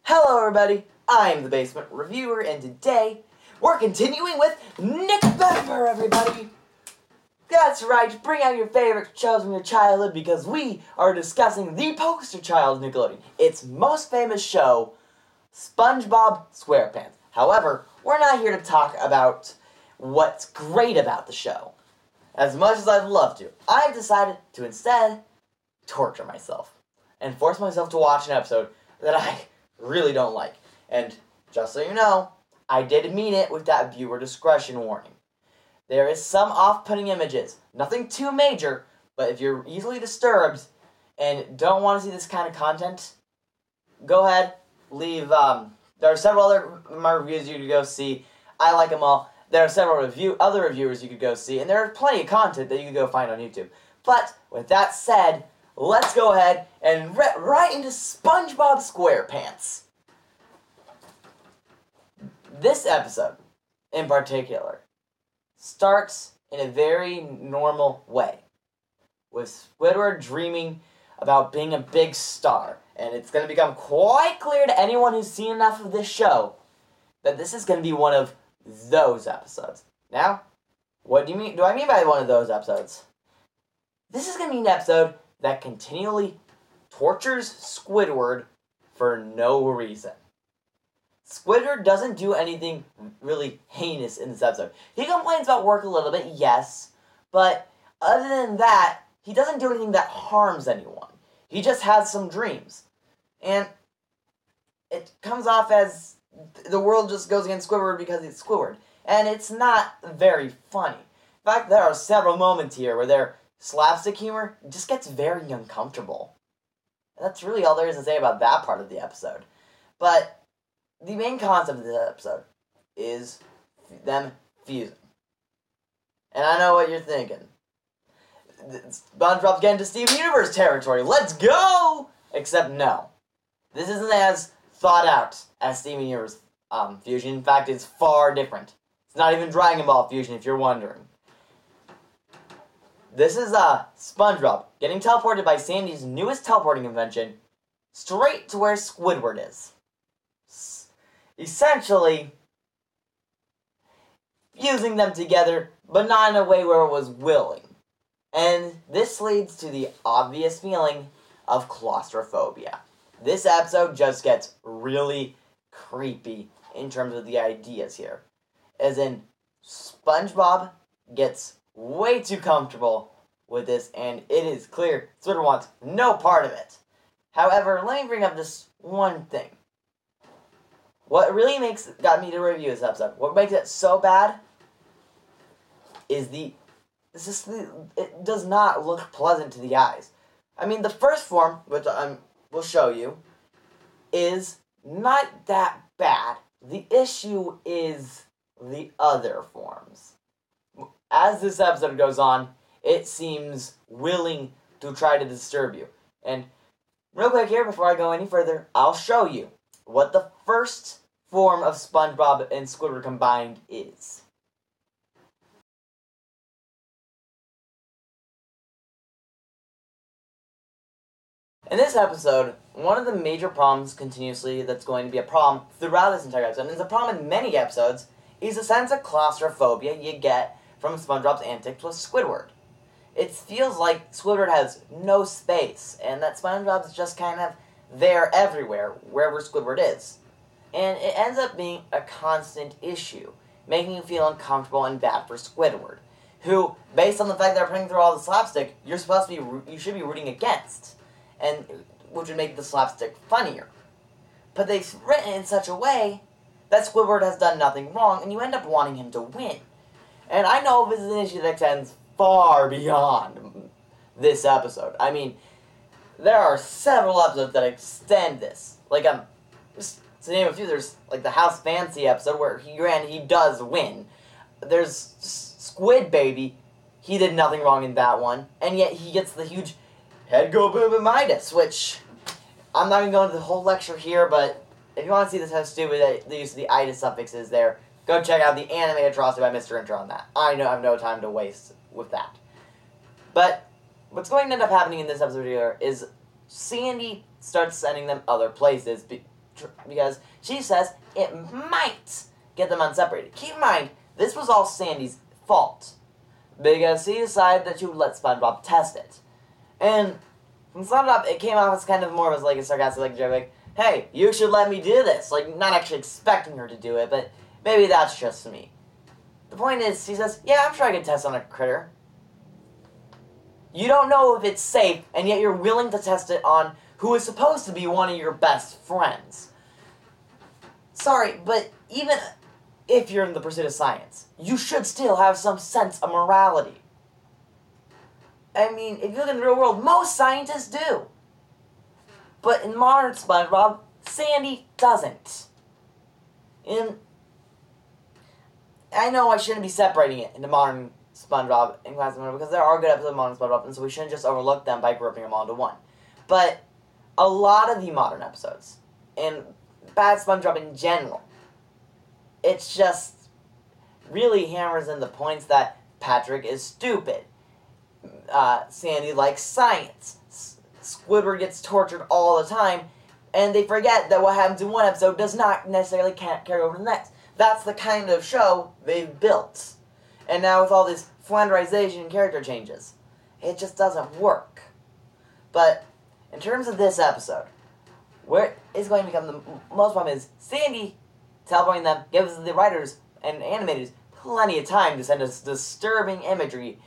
Hello everybody, I'm the Basement Reviewer, and today we're continuing with Nickvember, everybody! That's right, bring out your favorite shows from your childhood because we are discussing the poster child of Nickelodeon. Its most famous show, Spongebob SquarePants. However, we're not here to talk about what's great about the show. As much as I'd love to, I've decided to instead torture myself and force myself to watch an episode that I really don't like. And just so you know, I did mean it with that viewer discretion warning. There is some off-putting images, nothing too major, but if you're easily disturbed and don't want to see this kind of content, go ahead, leave. There are several other my reviews you could go see. I like them all. There are several other reviewers you could go see, and there are plenty of content that you could go find on YouTube. But with that said, let's go ahead and right into SpongeBob SquarePants. This episode, in particular, starts in a very normal way, with Squidward dreaming about being a big star, and it's going to become quite clear to anyone who's seen enough of this show that this is going to be one of those episodes. Now, what do I mean by one of those episodes? This is going to be an episode that continually tortures Squidward for no reason. Squidward doesn't do anything really heinous in this episode. He complains about work a little bit, yes, but other than that, he doesn't do anything that harms anyone. He just has some dreams. And it comes off as the world just goes against Squidward because he's Squidward. And it's not very funny. In fact, there are several moments here where their slapstick humor just gets very uncomfortable. That's really all there is to say about that part of the episode. But the main concept of this episode is them fusing. And I know what you're thinking. SpongeBob's getting to Steven Universe territory. Let's go! Except no. This isn't as thought out as Steven Universe fusion. In fact, it's far different. It's not even Dragon Ball fusion, if you're wondering. This is SpongeBob getting teleported by Sandy's newest teleporting invention straight to where Squidward is. Essentially, fusing them together, but not in a way where it was willing. And this leads to the obvious feeling of claustrophobia. This episode just gets really creepy in terms of the ideas here. As in, SpongeBob gets way too comfortable with this, and it is clear Squidward wants no part of it. However, let me bring up this one thing. What really got me to review this episode, what makes it so bad, is it does not look pleasant to the eyes. I mean, the first form, which I will show you, is not that bad. The issue is the other forms. As this episode goes on, it seems willing to try to disturb you. And real quick here, before I go any further, I'll show you what the first form of SpongeBob and Squidward combined is. In this episode, one of the major problems continuously that's going to be a problem throughout this entire episode, and it's a problem in many episodes, is a sense of claustrophobia you get from SpongeBob's antics with Squidward. It feels like Squidward has no space, and that SpongeBob's just kind of there everywhere, wherever Squidward is. And it ends up being a constant issue, making you feel uncomfortable and bad for Squidward, who, based on the fact that they're putting through all the slapstick, you should be rooting against, and which would make the slapstick funnier. But they've written it in such a way that Squidward has done nothing wrong, and you end up wanting him to win. And I know this is an issue that extends far beyond this episode. I mean, there are several episodes that extend this. Like, just to name a few, there's, like, the House Fancy episode where he does win. There's Squid Baby. He did nothing wrong in that one. And yet he gets the huge head go boom Midas, which I'm not going to go into the whole lecture here, but if you want to see this how stupid the use of the itis suffix is there, go check out the anime atrocity by Mr. Inter on that. I know I have no time to waste with that. But what's going to end up happening in this episode here is Sandy starts sending them other places because she says it might get them unseparated. Keep in mind, this was all Sandy's fault, because she decided that she would let SpongeBob test it. And from SpongeBob, it came off as kind of more of like a sarcastic joke, like, hey, you should let me do this. Like, not actually expecting her to do it, but maybe that's just me. The point is, she says, yeah, I'm sure I could test on a critter. You don't know if it's safe, and yet you're willing to test it on who is supposed to be one of your best friends. Sorry, but even if you're in the pursuit of science, you should still have some sense of morality. I mean, if you look in the real world, most scientists do. But in modern SpongeBob, Sandy doesn't. And I know I shouldn't be separating it into modern SpongeBob and classic SpongeBob, because there are good episodes of modern SpongeBob, and so we shouldn't just overlook them by grouping them all into one. But a lot of the modern episodes, and bad SpongeBob in general, it's just really hammers in the points that Patrick is stupid. Sandy likes science. Squidward gets tortured all the time, and they forget that what happens in one episode does not necessarily carry over to the next. That's the kind of show they've built. And now with all this flanderization and character changes, it just doesn't work. But in terms of this episode, where it's going to become the most problem is Sandy teleporting them gives the writers and animators plenty of time to send us disturbing imagery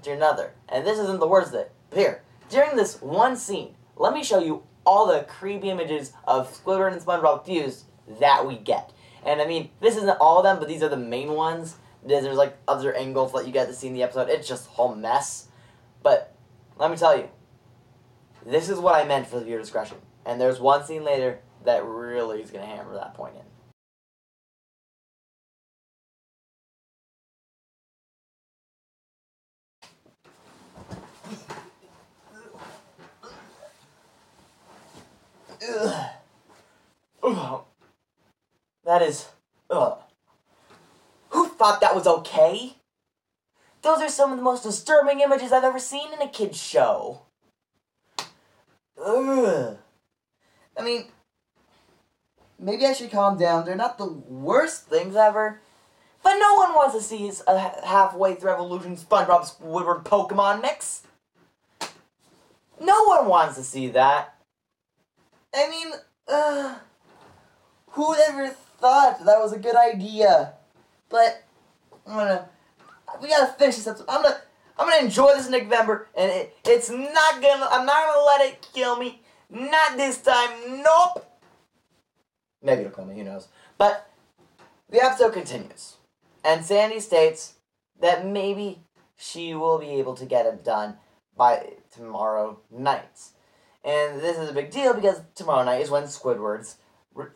to another. And this isn't the worst of it. But here, during this one scene, let me show you all the creepy images of Squidward and SpongeBob fused that we get. And I mean, this isn't all of them, but these are the main ones. There's like other angles that you get to see in the episode. It's just a whole mess. But let me tell you, this is what I meant for the viewer discretion. And there's one scene later that really is going to hammer that point in. Ugh. Ugh. That is... Ugh. Who thought that was okay? Those are some of the most disturbing images I've ever seen in a kid's show. Ugh. I mean, maybe I should calm down. They're not the worst things ever. But no one wants to see a halfway through evolution SpongeBob Squidward Pokemon mix. No one wants to see that. I mean, who ever thought that was a good idea? But we gotta finish this episode. I'm gonna enjoy this Nickvember, and I'm not gonna let it kill me. Not this time. Nope. Maybe it'll kill me. Who knows? But the episode continues, and Sandy states that maybe she will be able to get it done by tomorrow night. And this is a big deal because tomorrow night is when Squidward's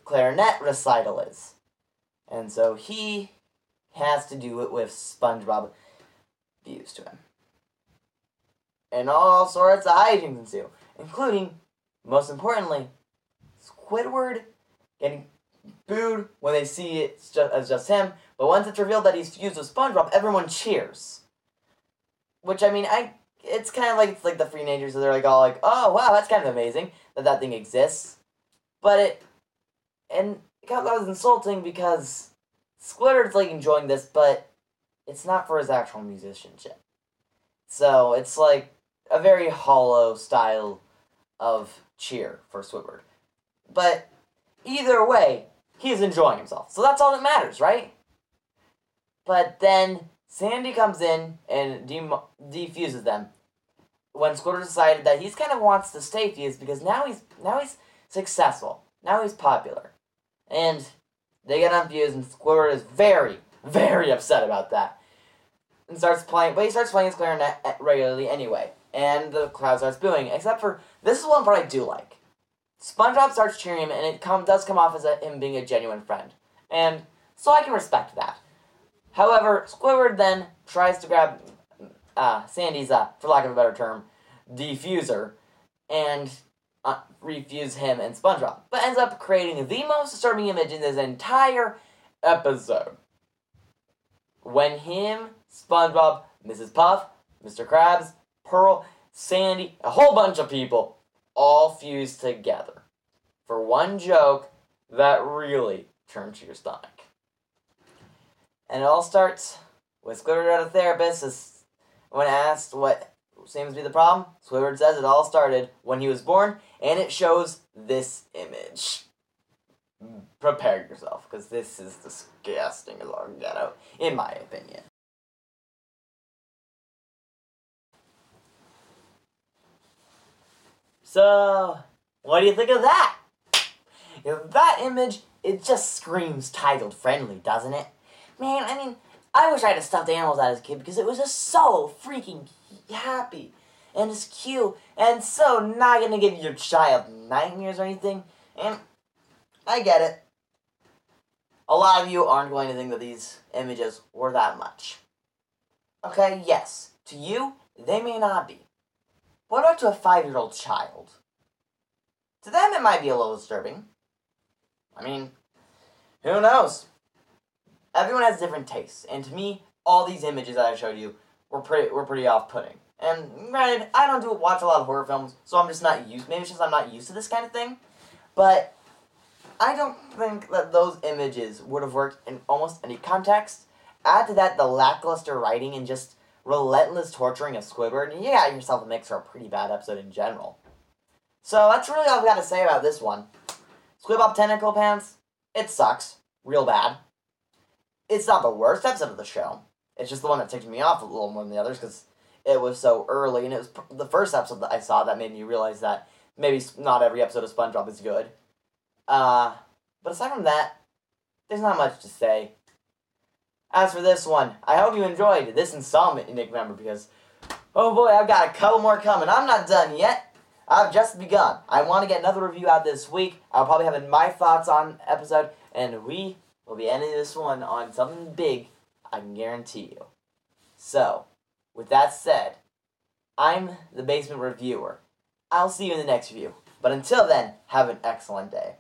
clarinet recital is. And so he has to do it with SpongeBob fused to him. And all sorts of hijinks ensue, including, most importantly, Squidward getting booed when they see it as just him, but once it's revealed that he's fused with SpongeBob, everyone cheers. Which, I mean, it's kind of like, it's like the Free Nagers, so they're like all like, oh, wow, that's kind of amazing that thing exists. But it comes out as insulting because Squidward's like enjoying this, but it's not for his actual musicianship. So it's like a very hollow style of cheer for Squidward. But either way, he's enjoying himself. So that's all that matters, right? But then Sandy comes in and defuses them when Squidward decided that he kind of wants to stay fused because now he's successful. Now he's popular. And they get unfused, and Squidward is very, very upset about that. And starts playing, but he starts playing his clarinet regularly anyway. And the crowd starts booing, except for, this is one part I do like. SpongeBob starts cheering him, and it does come off as him being a genuine friend. And so I can respect that. However, Squidward then tries to grab Sandy's, for lack of a better term, diffuser, and refuse him and SpongeBob, but ends up creating the most disturbing image in this entire episode. When him, SpongeBob, Mrs. Puff, Mr. Krabs, Pearl, Sandy, a whole bunch of people all fused together for one joke that really turns your stomach. And it all starts with Squidward at a therapist. When asked what seems to be the problem, Squidward says it all started when he was born, and it shows this image. Prepare yourself, because this is disgusting as all get out, in my opinion. So, what do you think of that? That image, it just screams title-friendly, doesn't it? Man, I mean, I wish I had stuffed animals as a kid because it was just so freaking happy and it's cute and so not gonna give your child nightmares or anything. And I get it. A lot of you aren't going to think that these images were that much. Okay, yes, to you, they may not be. What about to a 5-year-old child? To them, it might be a little disturbing. I mean, who knows? Everyone has different tastes, and to me, all these images that I showed you were pretty off-putting. And granted, I don't watch a lot of horror films, so I'm just not used. Maybe it's just I'm not used to this kind of thing. But I don't think that those images would have worked in almost any context. Add to that the lackluster writing and just relentless torturing of Squidward, and you got yourself a mix for a pretty bad episode in general. So that's really all I've got to say about this one. Squidbob Tentaclepants, it sucks. Real bad. It's not the worst episode of the show. It's just the one that ticked me off a little more than the others because it was so early, and it was the first episode that I saw that made me realize that maybe not every episode of SpongeBob is good. But aside from that, there's not much to say. As for this one, I hope you enjoyed this installment in Nickvember because, oh boy, I've got a couple more coming. I'm not done yet. I've just begun. I want to get another review out this week. I'll probably have my thoughts on episode, and we will be ending this one on something big, I can guarantee you. So, with that said, I'm the Basement Reviewer. I'll see you in the next review. But until then, have an excellent day.